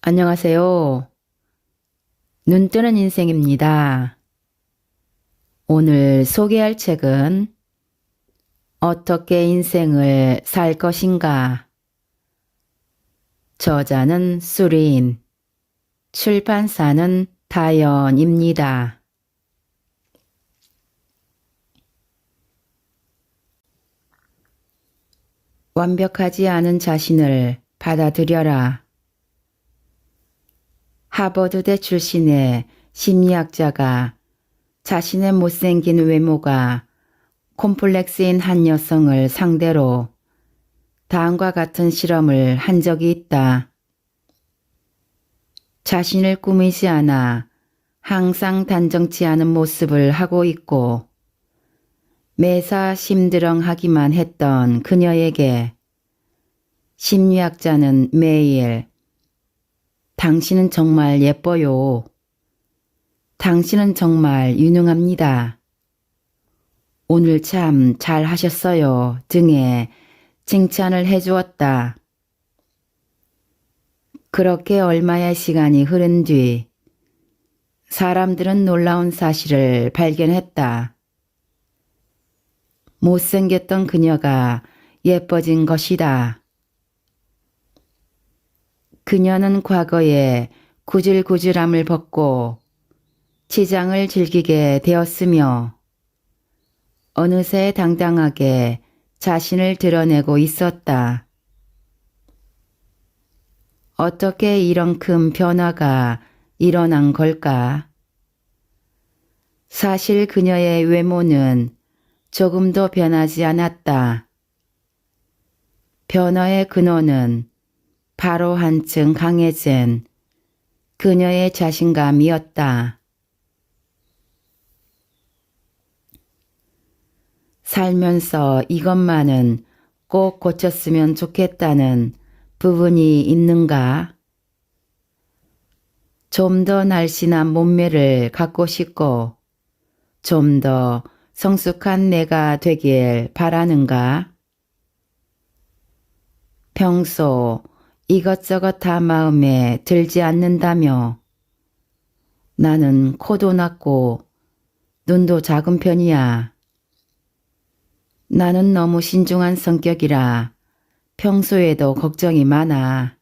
안녕하세요. 눈뜨는 인생입니다. 오늘 소개할 책은 어떻게 인생을 살 것인가? 저자는 수린, 출판사는 다연입니다. 완벽하지 않은 자신을 받아들여라. 하버드대 출신의 심리학자가 자신의 못생긴 외모가 콤플렉스인 한 여성을 상대로 다음과 같은 실험을 한 적이 있다. 자신을 꾸미지 않아 항상 단정치 않은 모습을 하고 있고 매사 심드렁하기만 했던 그녀에게 심리학자는 매일 당신은 정말 예뻐요. 당신은 정말 유능합니다. 오늘 참 잘하셨어요 등의 칭찬을 해주었다. 그렇게 얼마의 시간이 흐른 뒤 사람들은 놀라운 사실을 발견했다. 못생겼던 그녀가 예뻐진 것이다. 그녀는 과거에 구질구질함을 벗고 치장을 즐기게 되었으며 어느새 당당하게 자신을 드러내고 있었다. 어떻게 이런 큰 변화가 일어난 걸까? 사실 그녀의 외모는 조금도 변하지 않았다. 변화의 근원은 바로 한층 강해진 그녀의 자신감이었다. 살면서 이것만은 꼭 고쳤으면 좋겠다는 부분이 있는가? 좀 더 날씬한 몸매를 갖고 싶고 좀 더 성숙한 내가 되길 바라는가? 평소 이것저것 다 마음에 들지 않는다며 나는 코도 낮고 눈도 작은 편이야. 나는 너무 신중한 성격이라 평소에도 걱정이 많아.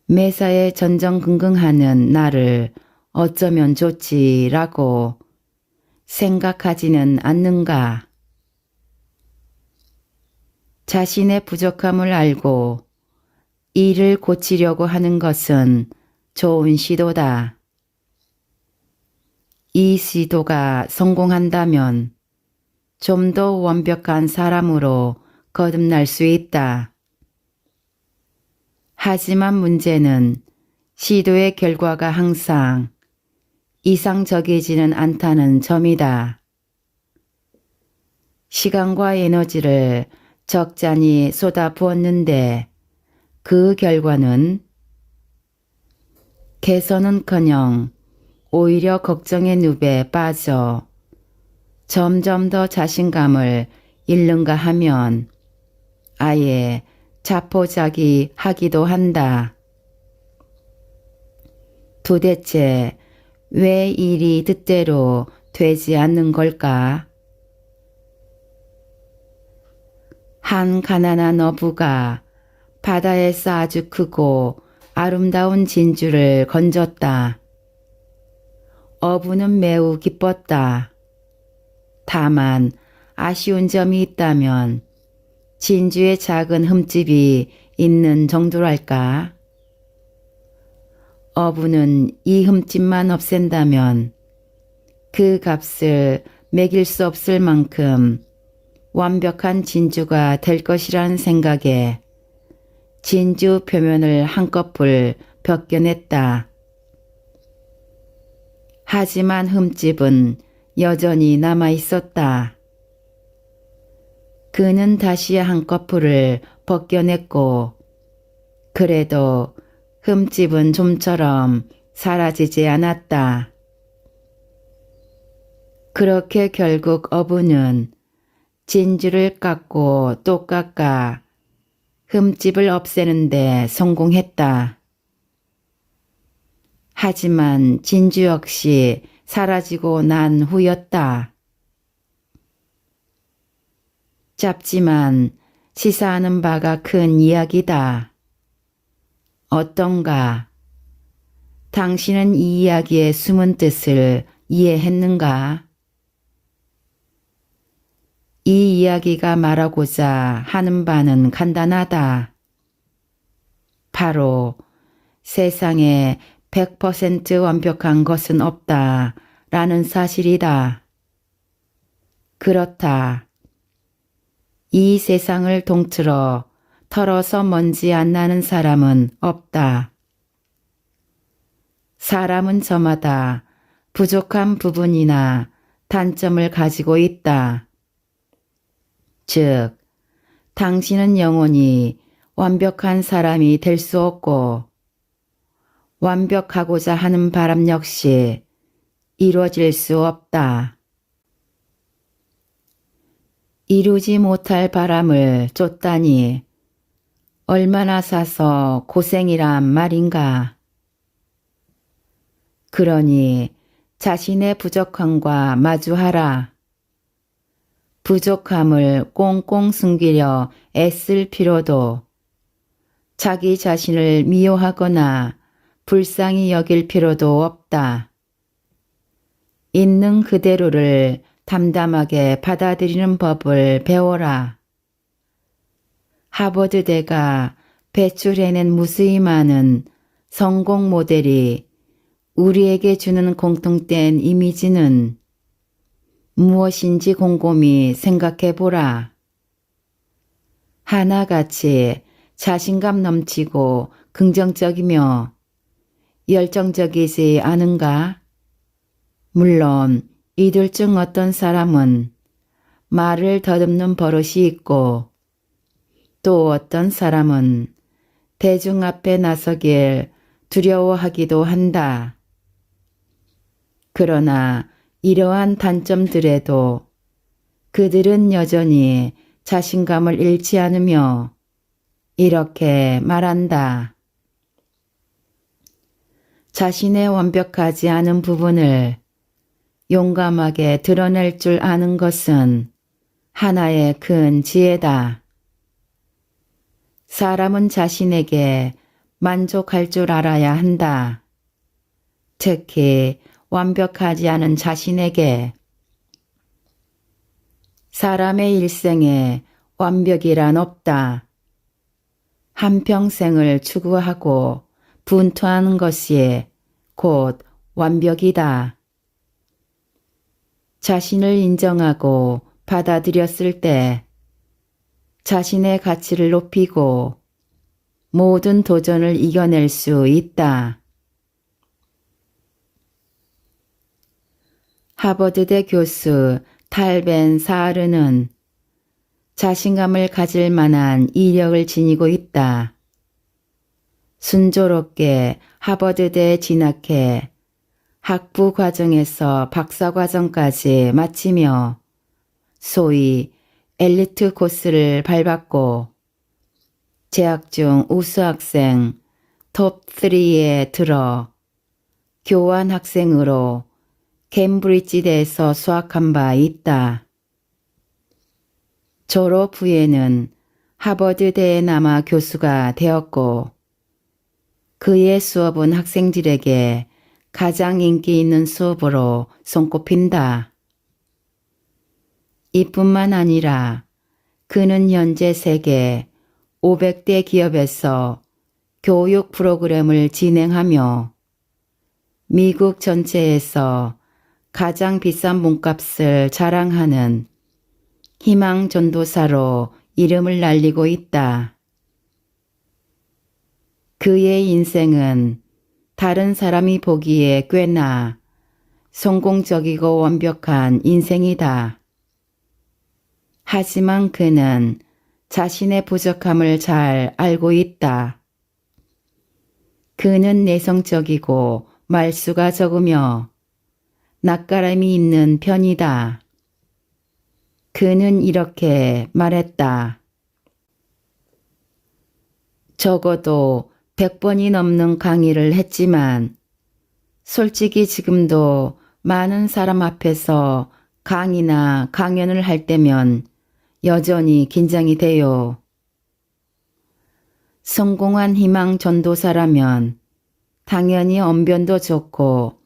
매사에 전전긍긍하는 나를 어쩌면 좋지라고 생각하지는 않는가. 자신의 부족함을 알고 이를 고치려고 하는 것은 좋은 시도다. 이 시도가 성공한다면 좀 더 완벽한 사람으로 거듭날 수 있다. 하지만 문제는 시도의 결과가 항상 이상적이지는 않다는 점이다. 시간과 에너지를 적잖이 쏟아부었는데 그 결과는 개선은커녕 오히려 걱정의 늪에 빠져 점점 더 자신감을 잃는가 하면 아예 자포자기 하기도 한다. 도대체 왜 일이 뜻대로 되지 않는 걸까? 한 가난한 어부가 바다에서 아주 크고 아름다운 진주를 건졌다. 어부는 매우 기뻤다. 다만 아쉬운 점이 있다면 진주에 작은 흠집이 있는 정도랄까? 어부는 이 흠집만 없앤다면 그 값을 매길 수 없을 만큼 완벽한 진주가 될 것이란 생각에 진주 표면을 한꺼풀 벗겨냈다. 하지만 흠집은 여전히 남아 있었다. 그는 다시 한꺼풀을 벗겨냈고 그래도 흠집은 좀처럼 사라지지 않았다. 그렇게 결국 어부는 진주를 깎고 또 깎아 흠집을 없애는 데 성공했다. 하지만 진주 역시 사라지고 난 후였다. 짧지만 시사하는 바가 큰 이야기다. 어떤가? 당신은 이 이야기의 숨은 뜻을 이해했는가? 이 이야기가 말하고자 하는 바는 간단하다. 바로 세상에 100% 완벽한 것은 없다 라는 사실이다. 그렇다. 이 세상을 통틀어 털어서 먼지 안 나는 사람은 없다. 사람은 저마다 부족한 부분이나 단점을 가지고 있다. 즉, 당신은 영원히 완벽한 사람이 될 수 없고 완벽하고자 하는 바람 역시 이루어질 수 없다. 이루지 못할 바람을 쫓다니 얼마나 사서 고생이란 말인가. 그러니 자신의 부족함과 마주하라. 부족함을 꽁꽁 숨기려 애쓸 필요도, 자기 자신을 미워하거나 불쌍히 여길 필요도 없다. 있는 그대로를 담담하게 받아들이는 법을 배워라. 하버드대가 배출해낸 무수히 많은 성공 모델이 우리에게 주는 공통된 이미지는 무엇인지 곰곰이 생각해 보라. 하나같이 자신감 넘치고 긍정적이며 열정적이지 않은가? 물론 이들 중 어떤 사람은 말을 더듬는 버릇이 있고 또 어떤 사람은 대중 앞에 나서길 두려워하기도 한다. 그러나 이러한 단점들에도 그들은 여전히 자신감을 잃지 않으며 이렇게 말한다. 자신의 완벽하지 않은 부분을 용감하게 드러낼 줄 아는 것은 하나의 큰 지혜다. 사람은 자신에게 만족할 줄 알아야 한다. 특히 완벽하지 않은 자신에게. 사람의 일생에 완벽이란 없다. 한평생을 추구하고 분투하는 것이 곧 완벽이다. 자신을 인정하고 받아들였을 때 자신의 가치를 높이고 모든 도전을 이겨낼 수 있다. 하버드대 교수 탈 벤 사하르는 자신감을 가질 만한 이력을 지니고 있다. 순조롭게 하버드대에 진학해 학부 과정에서 박사 과정까지 마치며 소위 엘리트 코스를 밟았고 재학 중 우수 학생 톱 3에 들어 교환 학생으로 캠브리지대에서 수학한 바 있다. 졸업 후에는 하버드대에 남아 교수가 되었고 그의 수업은 학생들에게 가장 인기 있는 수업으로 손꼽힌다. 이뿐만 아니라 그는 현재 세계 500대 기업에서 교육 프로그램을 진행하며 미국 전체에서 가장 비싼 몸값을 자랑하는 희망 전도사로 이름을 날리고 있다. 그의 인생은 다른 사람이 보기에 꽤나 성공적이고 완벽한 인생이다. 하지만 그는 자신의 부족함을 잘 알고 있다. 그는 내성적이고 말수가 적으며 낯가림이 있는 편이다. 그는 이렇게 말했다. 적어도 100번이 넘는 강의를 했지만 솔직히 지금도 많은 사람 앞에서 강의나 강연을 할 때면 여전히 긴장이 돼요. 성공한 희망 전도사라면 당연히 언변도 좋고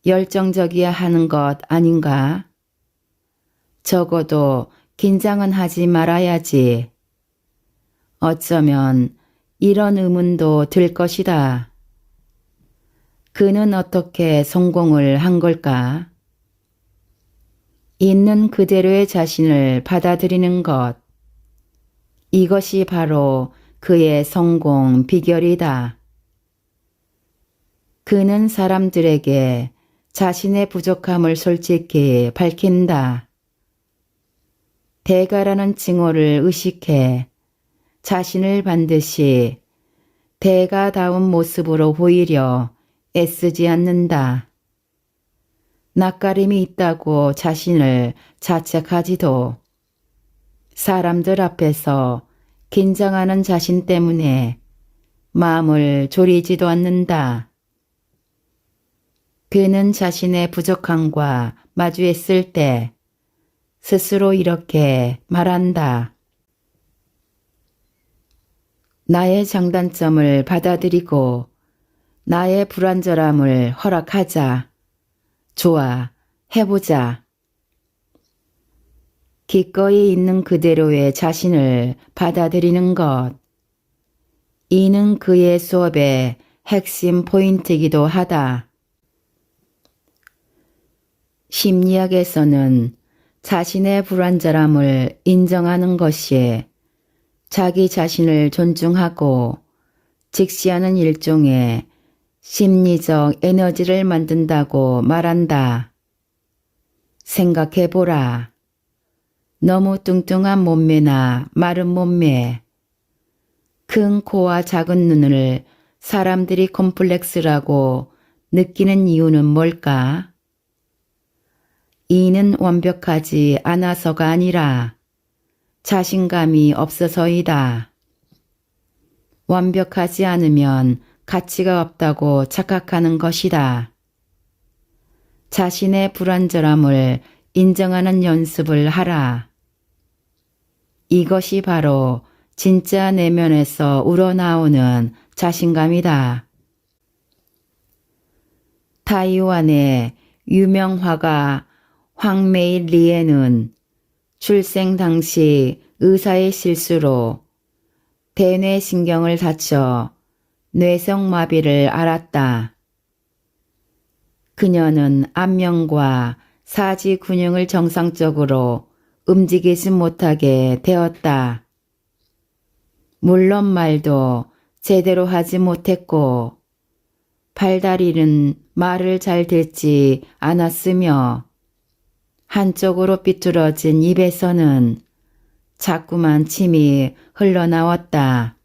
열정적이야 하는 것 아닌가? 적어도 긴장은 하지 말아야지. 어쩌면 이런 의문도 들 것이다. 그는 어떻게 성공을 한 걸까? 있는 그대로의 자신을 받아들이는 것. 이것이 바로 그의 성공 비결이다. 그는 사람들에게 자신의 부족함을 솔직히 밝힌다. 대가라는 칭호를 의식해 자신을 반드시 대가다운 모습으로 보이려 애쓰지 않는다. 낯가림이 있다고 자신을 자책하지도 사람들 앞에서 긴장하는 자신 때문에 마음을 졸이지도 않는다. 그는 자신의 부족함과 마주했을 때 스스로 이렇게 말한다. 나의 장단점을 받아들이고 나의 불완전함을 허락하자. 좋아, 해보자. 기꺼이 있는 그대로의 자신을 받아들이는 것. 이는 그의 수업의 핵심 포인트이기도 하다. 심리학에서는 자신의 불완전함을 인정하는 것이 자기 자신을 존중하고 직시하는 일종의 심리적 에너지를 만든다고 말한다. 생각해보라. 너무 뚱뚱한 몸매나 마른 몸매, 큰 코와 작은 눈을 사람들이 콤플렉스라고 느끼는 이유는 뭘까? 이는 완벽하지 않아서가 아니라 자신감이 없어서이다. 완벽하지 않으면 가치가 없다고 착각하는 것이다. 자신의 불완전함을 인정하는 연습을 하라. 이것이 바로 진짜 내면에서 우러나오는 자신감이다. 타이완의 유명 화가 황메이 리에는 출생 당시 의사의 실수로 대뇌신경을 다쳐 뇌성마비를 앓았다. 그녀는 안면과 사지 근육을 정상적으로 움직이지 못하게 되었다. 물론 말도 제대로 하지 못했고 팔다리는 말을 잘 듣지 않았으며 한쪽으로 삐뚤어진 입에서는 자꾸만 침이 흘러나왔다.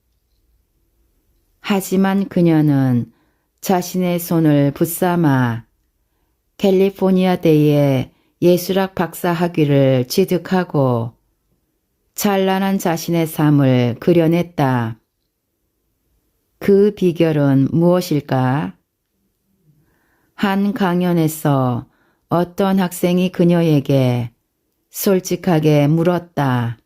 하지만 그녀는 자신의 손을 붙삼아 캘리포니아대의 예술학 박사 학위를 취득하고 찬란한 자신의 삶을 그려냈다. 그 비결은 무엇일까? 한 강연에서 어떤 학생이 그녀에게 솔직하게 물었다.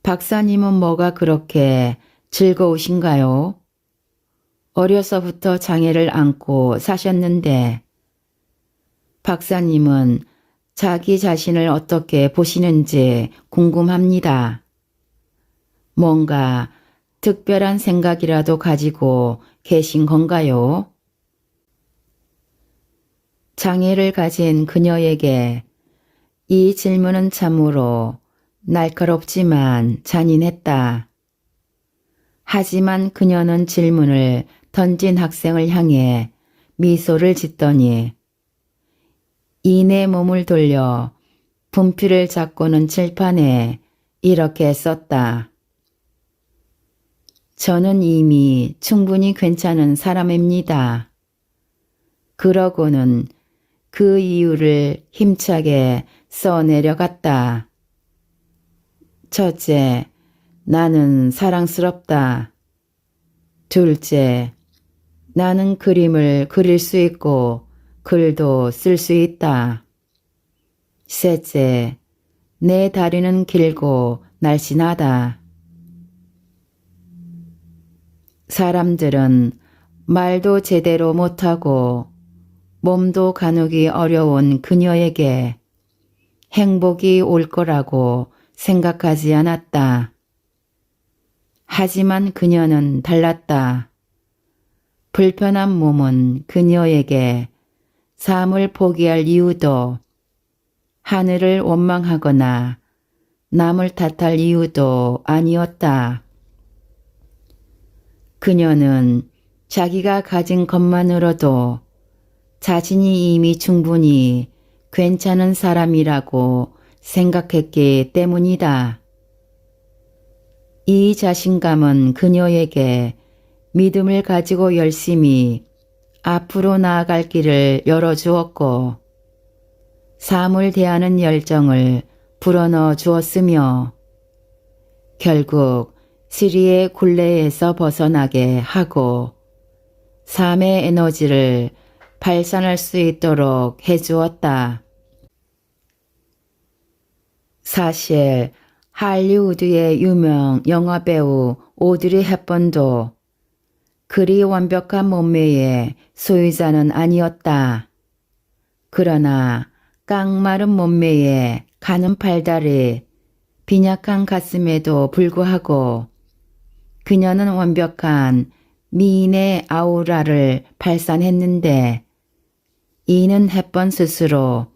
박사님은 뭐가 그렇게 즐거우신가요? 어려서부터 장애를 안고 사셨는데 박사님은 자기 자신을 어떻게 보시는지 궁금합니다. 뭔가 특별한 생각이라도 가지고 계신 건가요? 장애를 가진 그녀에게 이 질문은 참으로 날카롭지만 잔인했다. 하지만 그녀는 질문을 던진 학생을 향해 미소를 짓더니 이내 몸을 돌려 분필을 잡고는 칠판에 이렇게 썼다. 저는 이미 충분히 괜찮은 사람입니다. 그러고는 그 이유를 힘차게 써내려갔다. 첫째, 나는 사랑스럽다. 둘째, 나는 그림을 그릴 수 있고 글도 쓸 수 있다. 셋째, 내 다리는 길고 날씬하다. 사람들은 말도 제대로 못하고 몸도 가누기 어려운 그녀에게 행복이 올 거라고 생각하지 않았다. 하지만 그녀는 달랐다. 불편한 몸은 그녀에게 삶을 포기할 이유도, 하늘을 원망하거나 남을 탓할 이유도 아니었다. 그녀는 자기가 가진 것만으로도 자신이 이미 충분히 괜찮은 사람이라고 생각했기 때문이다. 이 자신감은 그녀에게 믿음을 가지고 열심히 앞으로 나아갈 길을 열어주었고 삶을 대하는 열정을 불어넣어 주었으며 결국 시리의 굴레에서 벗어나게 하고 삶의 에너지를 발산할 수 있도록 해주었다. 사실 할리우드의 유명 영화배우 오드리 헵번도 그리 완벽한 몸매의 소유자는 아니었다. 그러나 깡마른 몸매에 가는 팔다리, 빈약한 가슴에도 불구하고 그녀는 완벽한 미인의 아우라를 발산했는데 이는 헵번 스스로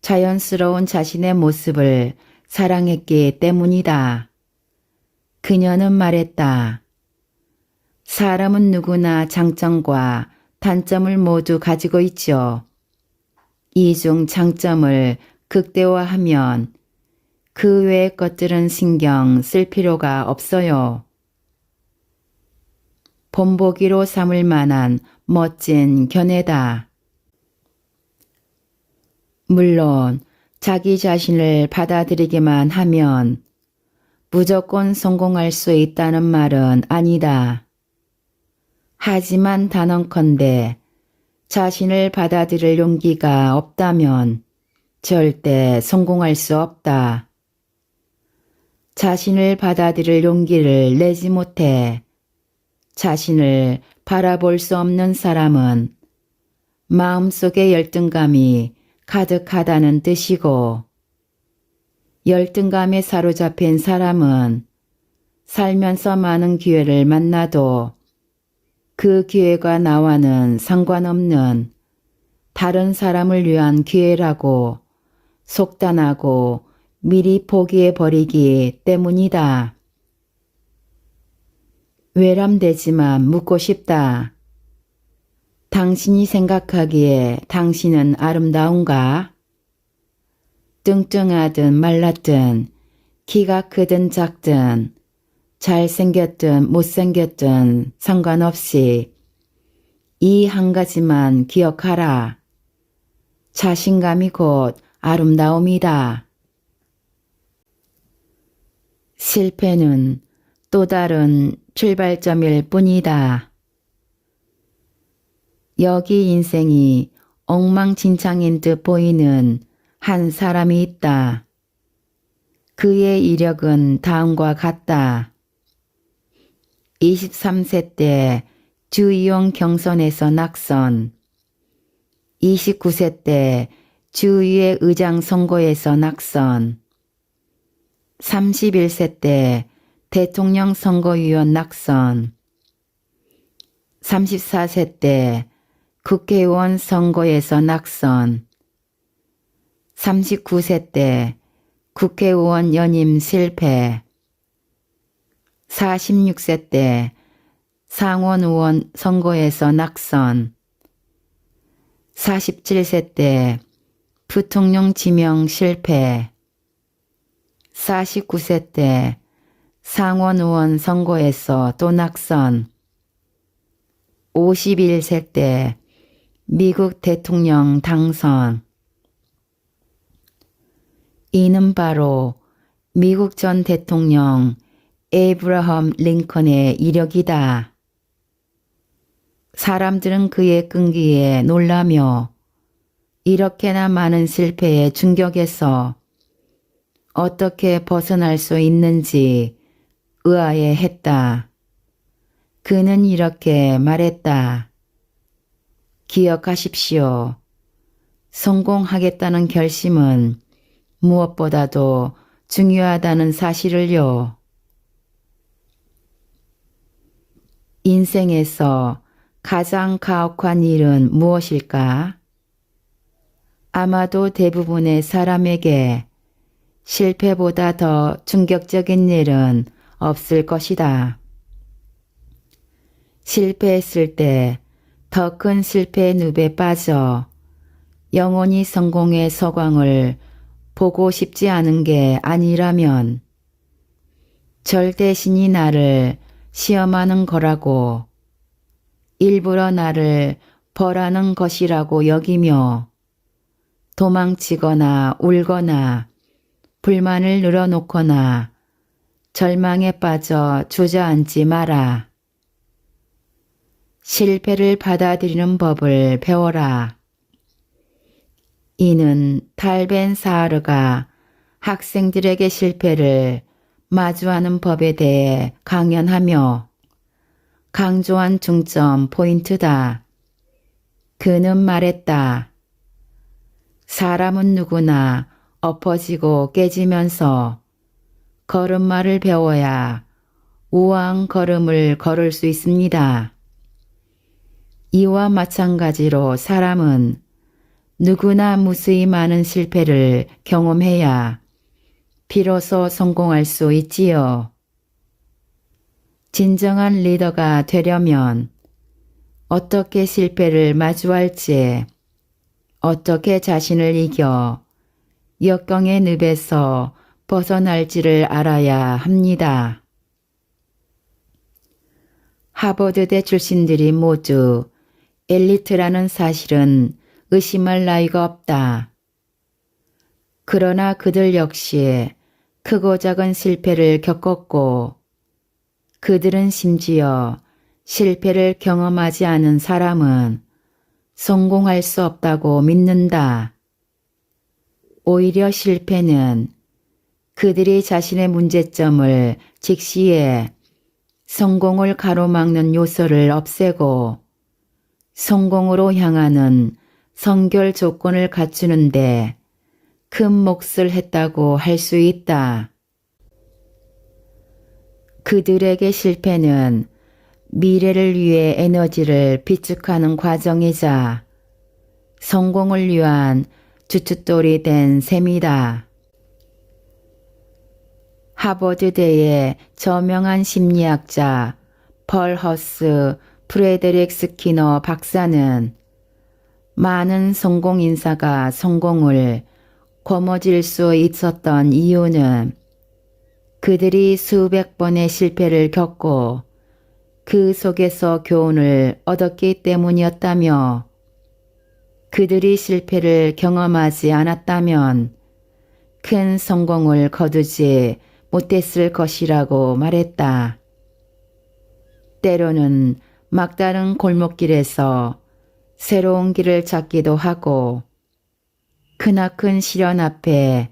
자연스러운 자신의 모습을 사랑했기 때문이다. 그녀는 말했다. 사람은 누구나 장점과 단점을 모두 가지고 있죠. 이 중 장점을 극대화하면 그 외의 것들은 신경 쓸 필요가 없어요. 본보기로 삼을 만한 멋진 견해다. 물론 자기 자신을 받아들이기만 하면 무조건 성공할 수 있다는 말은 아니다. 하지만 단언컨대 자신을 받아들일 용기가 없다면 절대 성공할 수 없다. 자신을 받아들일 용기를 내지 못해 자신을 바라볼 수 없는 사람은 마음속에 열등감이 가득하다는 뜻이고 열등감에 사로잡힌 사람은 살면서 많은 기회를 만나도 그 기회가 나와는 상관없는 다른 사람을 위한 기회라고 속단하고 미리 포기해버리기 때문이다. 외람되지만 묻고 싶다. 당신이 생각하기에 당신은 아름다운가? 뚱뚱하든 말랐든 키가 크든 작든 잘생겼든 못생겼든 상관없이 이 한 가지만 기억하라. 자신감이 곧 아름다움이다. 실패는 또 다른 출발점일 뿐이다. 여기 인생이 엉망진창인 듯 보이는 한 사람이 있다. 그의 이력은 다음과 같다. 23세 때 주의원 경선에서 낙선, 29세 때 주의회 의장 선거에서 낙선, 31세 때 대통령 선거위원 낙선, 34세 때 국회의원 선거에서 낙선, 39세 때 국회의원 연임 실패, 46세 때 상원의원 선거에서 낙선, 47세 때 부통령 지명 실패, 49세 때 상원의원 선거에서 또 낙선, 51세 때 미국 대통령 당선. 이는 바로 미국 전 대통령 에이브러함 링컨의 이력이다. 사람들은 그의 끈기에 놀라며 이렇게나 많은 실패에 충격해서 어떻게 벗어날 수 있는지 의아해했다. 그는 이렇게 말했다. 기억하십시오. 성공하겠다는 결심은 무엇보다도 중요하다는 사실을요. 인생에서 가장 가혹한 일은 무엇일까? 아마도 대부분의 사람에게 실패보다 더 충격적인 일은 없을 것이다. 실패했을 때 더 큰 실패의 늪에 빠져 영원히 성공의 서광을 보고 싶지 않은 게 아니라면 절대 신이 나를 시험하는 거라고 일부러 나를 벌하는 것이라고 여기며 도망치거나 울거나 불만을 늘어놓거나 절망에 빠져 주저앉지 마라. 실패를 받아들이는 법을 배워라. 이는 탈벤 사하르가 학생들에게 실패를 마주하는 법에 대해 강연하며 강조한 중점 포인트다. 그는 말했다. 사람은 누구나 엎어지고 깨지면서 걸음마를 배워야 우아한 걸음을 걸을 수 있습니다. 이와 마찬가지로 사람은 누구나 무수히 많은 실패를 경험해야 비로소 성공할 수 있지요. 진정한 리더가 되려면 어떻게 실패를 마주할지, 어떻게 자신을 이겨 역경의 늪에서 벗어날지를 알아야 합니다. 하버드대 출신들이 모두 엘리트라는 사실은 의심할 나위가 없다. 그러나 그들 역시 크고 작은 실패를 겪었고 그들은 심지어 실패를 경험하지 않은 사람은 성공할 수 없다고 믿는다. 오히려 실패는 그들이 자신의 문제점을 직시해 성공을 가로막는 요소를 없애고 성공으로 향하는 성결 조건을 갖추는데 큰 몫을 했다고 할 수 있다. 그들에게 실패는 미래를 위해 에너지를 비축하는 과정이자 성공을 위한 주춧돌이 된 셈이다. 하버드대의 저명한 심리학자 펄 허스 프레데릭 스키너 박사는 많은 성공 인사가 성공을 거머쥘 수 있었던 이유는 그들이 수백 번의 실패를 겪고 그 속에서 교훈을 얻었기 때문이었다며 그들이 실패를 경험하지 않았다면 큰 성공을 거두지 못했을 것이라고 말했다. 때로는 막다른 골목길에서 새로운 길을 찾기도 하고 크나큰 시련 앞에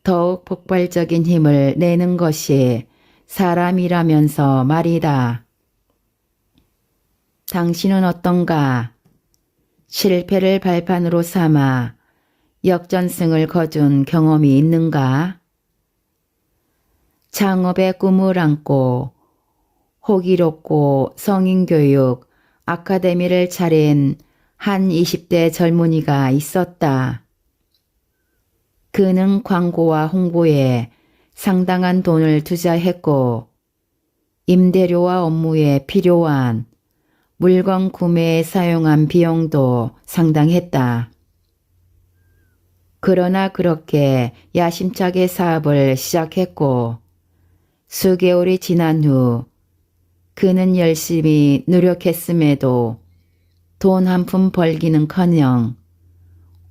더욱 폭발적인 힘을 내는 것이 사람이라면서 말이다. 당신은 어떤가? 실패를 발판으로 삼아 역전승을 거둔 경험이 있는가? 창업의 꿈을 안고 호기롭고 성인교육 아카데미를 차린 한 20대 젊은이가 있었다. 그는 광고와 홍보에 상당한 돈을 투자했고 임대료와 업무에 필요한 물건 구매에 사용한 비용도 상당했다. 그러나 그렇게 야심차게 사업을 시작했고 수개월이 지난 후 그는 열심히 노력했음에도 돈 한 푼 벌기는커녕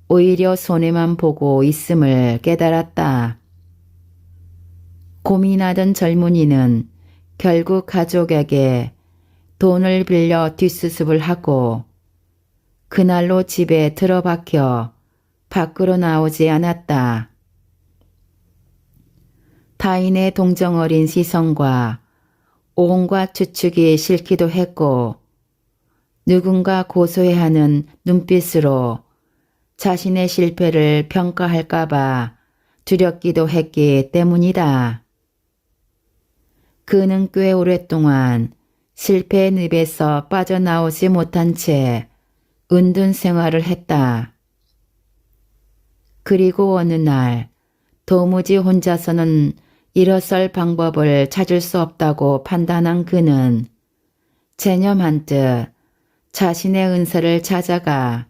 오히려 손해만 보고 있음을 깨달았다. 고민하던 젊은이는 결국 가족에게 돈을 빌려 뒷수습을 하고 그날로 집에 들어박혀 밖으로 나오지 않았다. 타인의 동정어린 시선과 온갖 추측이 싫기도 했고 누군가 고소해하는 눈빛으로 자신의 실패를 평가할까봐 두렵기도 했기 때문이다. 그는 꽤 오랫동안 실패의 늪에서 빠져나오지 못한 채 은둔 생활을 했다. 그리고 어느 날 도무지 혼자서는 일어설 방법을 찾을 수 없다고 판단한 그는 체념한 듯 자신의 은사를 찾아가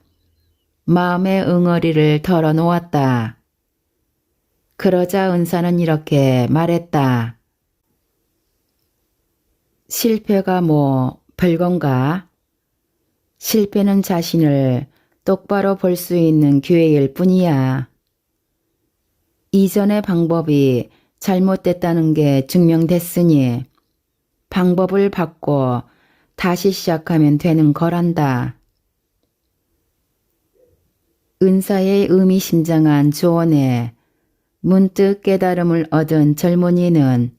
마음의 응어리를 털어놓았다. 그러자 은사는 이렇게 말했다. 실패가 뭐 별건가? 실패는 자신을 똑바로 볼 수 있는 기회일 뿐이야. 이전의 방법이 잘못됐다는 게 증명됐으니 방법을 바꿔 다시 시작하면 되는 거란다. 은사의 의미심장한 조언에 문득 깨달음을 얻은 젊은이는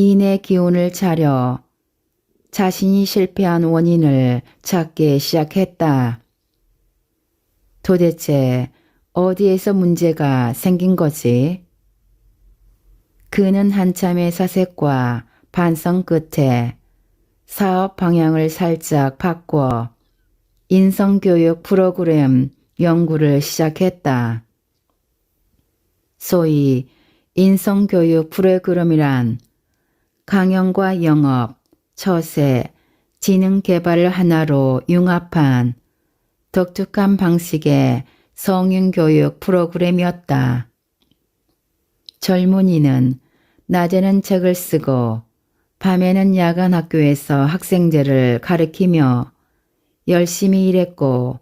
인의 기운을 차려 자신이 실패한 원인을 찾기 시작했다. 도대체 어디에서 문제가 생긴 거지? 그는 한참의 사색과 반성 끝에 사업 방향을 살짝 바꿔 인성교육 프로그램 연구를 시작했다. 소위 인성교육 프로그램이란 강연과 영업, 처세, 지능 개발을 하나로 융합한 독특한 방식의 성인교육 프로그램이었다. 젊은이는 낮에는 책을 쓰고 밤에는 야간 학교에서 학생들을 가르치며 열심히 일했고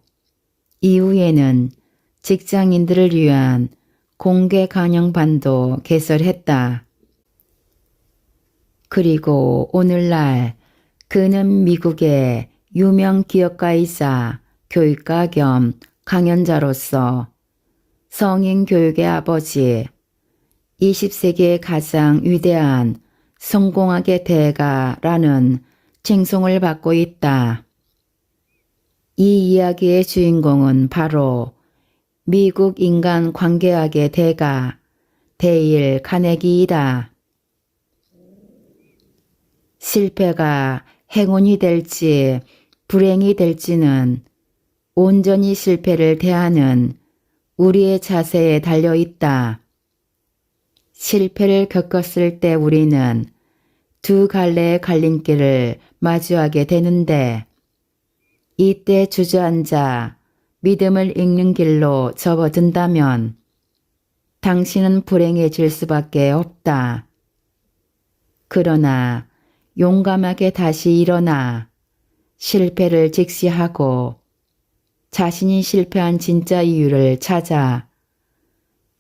이후에는 직장인들을 위한 공개 강연반도 개설했다. 그리고 오늘날 그는 미국의 유명 기업가이자 교육가 겸 강연자로서 성인 교육의 아버지, 20세기의 가장 위대한 성공학의 대가라는 칭송을 받고 있다. 이 이야기의 주인공은 바로 미국 인간관계학의 대가 데일 카네기이다. 실패가 행운이 될지 불행이 될지는 온전히 실패를 대하는 우리의 자세에 달려있다. 실패를 겪었을 때 우리는 두 갈래의 갈림길을 마주하게 되는데 이때 주저앉아 믿음을 잃는 길로 접어든다면 당신은 불행해질 수밖에 없다. 그러나 용감하게 다시 일어나 실패를 직시하고 자신이 실패한 진짜 이유를 찾아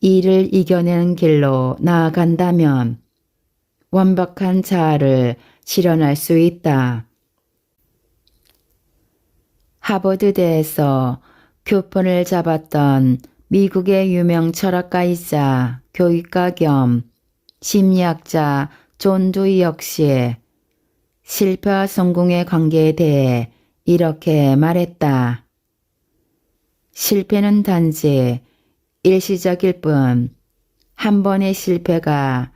이를 이겨내는 길로 나아간다면 완벽한 자아를 실현할 수 있다. 하버드대에서 교pon을 잡았던 미국의 유명 철학가이자 교육가 겸 심리학자 존 두이 역시 실패와 성공의 관계에 대해 이렇게 말했다. 실패는 단지 일시적일 뿐 한 번의 실패가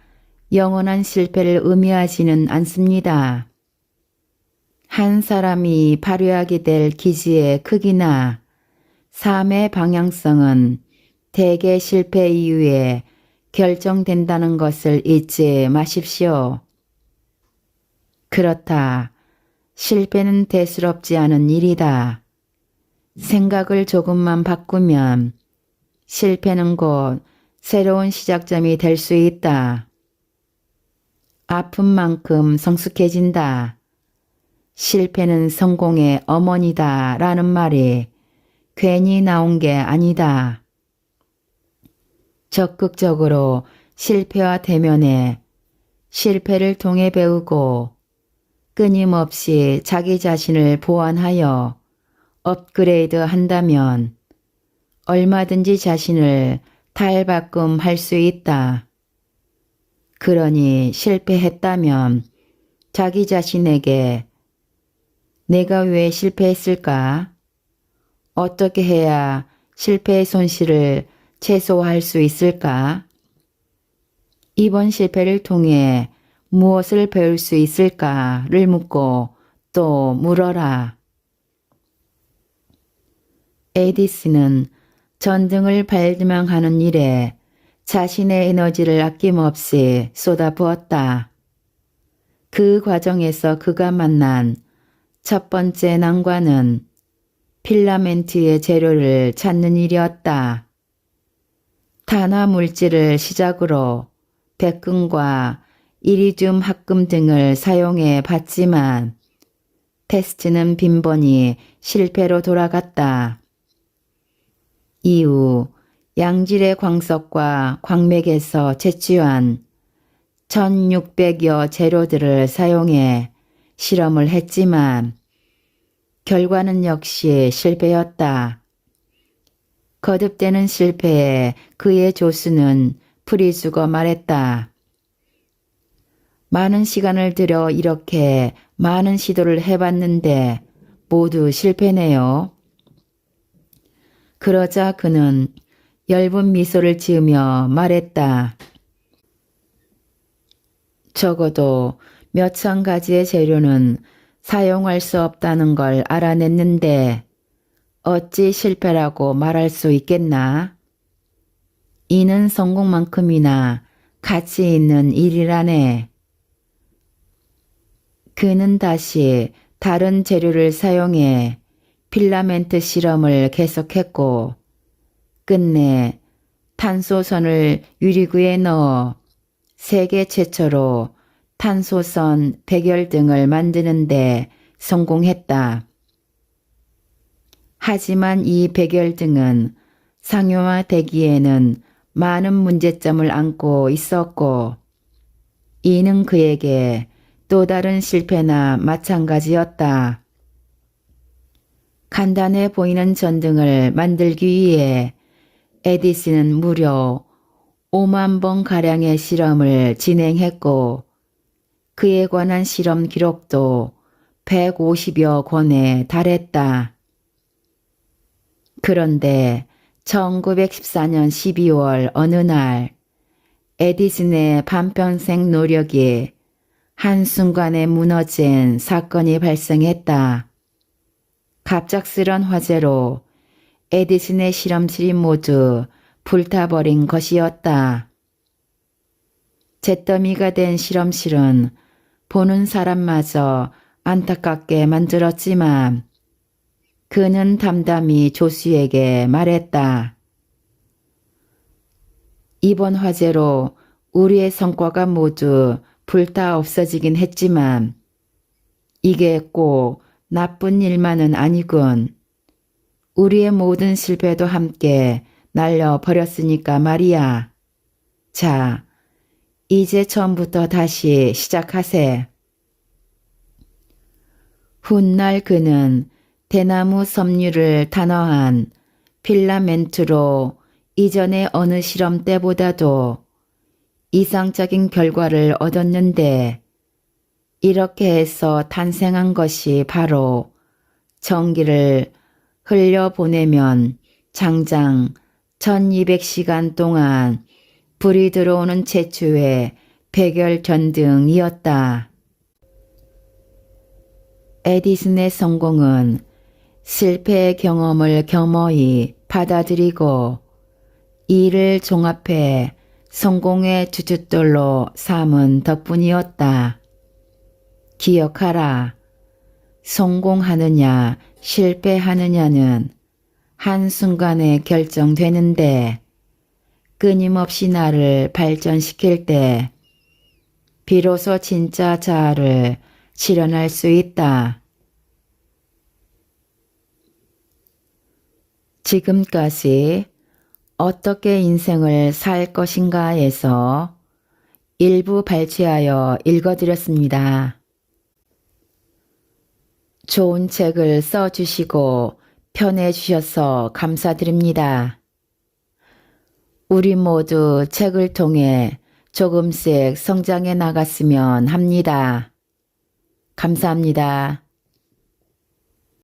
영원한 실패를 의미하지는 않습니다. 한 사람이 발휘하게 될 기지의 크기나 삶의 방향성은 대개 실패 이후에 결정된다는 것을 잊지 마십시오. 그렇다. 실패는 대수롭지 않은 일이다. 생각을 조금만 바꾸면 실패는 곧 새로운 시작점이 될 수 있다. 아픈 만큼 성숙해진다. 실패는 성공의 어머니다 라는 말이 괜히 나온 게 아니다. 적극적으로 실패와 대면해 실패를 통해 배우고 끊임없이 자기 자신을 보완하여 업그레이드 한다면 얼마든지 자신을 탈바꿈할 수 있다. 그러니 실패했다면 자기 자신에게 내가 왜 실패했을까? 어떻게 해야 실패의 손실을 최소화할 수 있을까? 이번 실패를 통해 무엇을 배울 수 있을까를 묻고 또 물어라. 에디슨은 전등을 발명하는 일에 자신의 에너지를 아낌없이 쏟아부었다. 그 과정에서 그가 만난 첫 번째 난관은 필라멘트의 재료를 찾는 일이었다. 탄화 물질을 시작으로 백금과 이리듐 합금 등을 사용해 봤지만 테스트는 빈번히 실패로 돌아갔다. 이후 양질의 광석과 광맥에서 채취한 1600여 재료들을 사용해 실험을 했지만 결과는 역시 실패였다. 거듭되는 실패에 그의 조수는 풀이 죽어 말했다. 많은 시간을 들여 이렇게 많은 시도를 해봤는데 모두 실패네요. 그러자 그는 엷은 미소를 지으며 말했다. 적어도 몇천 가지의 재료는 사용할 수 없다는 걸 알아냈는데 어찌 실패라고 말할 수 있겠나? 이는 성공만큼이나 가치 있는 일이라네. 그는 다시 다른 재료를 사용해 필라멘트 실험을 계속했고 끝내 탄소선을 유리구에 넣어 세계 최초로 탄소선 백열등을 만드는데 성공했다. 하지만 이 백열등은 상용화되기에는 많은 문제점을 안고 있었고 이는 그에게 또 다른 실패나 마찬가지였다. 간단해 보이는 전등을 만들기 위해 에디슨은 무려 5만 번가량의 실험을 진행했고 그에 관한 실험 기록도 150여 권에 달했다. 그런데 1914년 12월 어느 날 에디슨의 반평생 노력이 한순간에 무너진 사건이 발생했다. 갑작스런 화재로 에디슨의 실험실이 모두 불타버린 것이었다. 잿더미가 된 실험실은 보는 사람마저 안타깝게 만들었지만 그는 담담히 조수에게 말했다. 이번 화재로 우리의 성과가 모두 불타 없어지긴 했지만 이게 꼭 나쁜 일만은 아니군. 우리의 모든 실패도 함께 날려버렸으니까 말이야. 자, 이제 처음부터 다시 시작하세. 훗날 그는 대나무 섬유를 탄화한 필라멘트로 이전의 어느 실험 때보다도 이상적인 결과를 얻었는데 이렇게 해서 탄생한 것이 바로 전기를 흘려보내면 장장 1200시간 동안 불이 들어오는 최초의 백열전등이었다. 에디슨의 성공은 실패의 경험을 겸허히 받아들이고 이를 종합해 성공의 주춧돌로 삼은 덕분이었다. 기억하라. 성공하느냐 실패하느냐는 한순간에 결정되는데 끊임없이 나를 발전시킬 때 비로소 진짜 자아를 실현할 수 있다. 지금까지 어떻게 인생을 살 것인가에서 일부 발췌하여 읽어드렸습니다. 좋은 책을 써주시고 편해주셔서 감사드립니다. 우리 모두 책을 통해 조금씩 성장해 나갔으면 합니다. 감사합니다.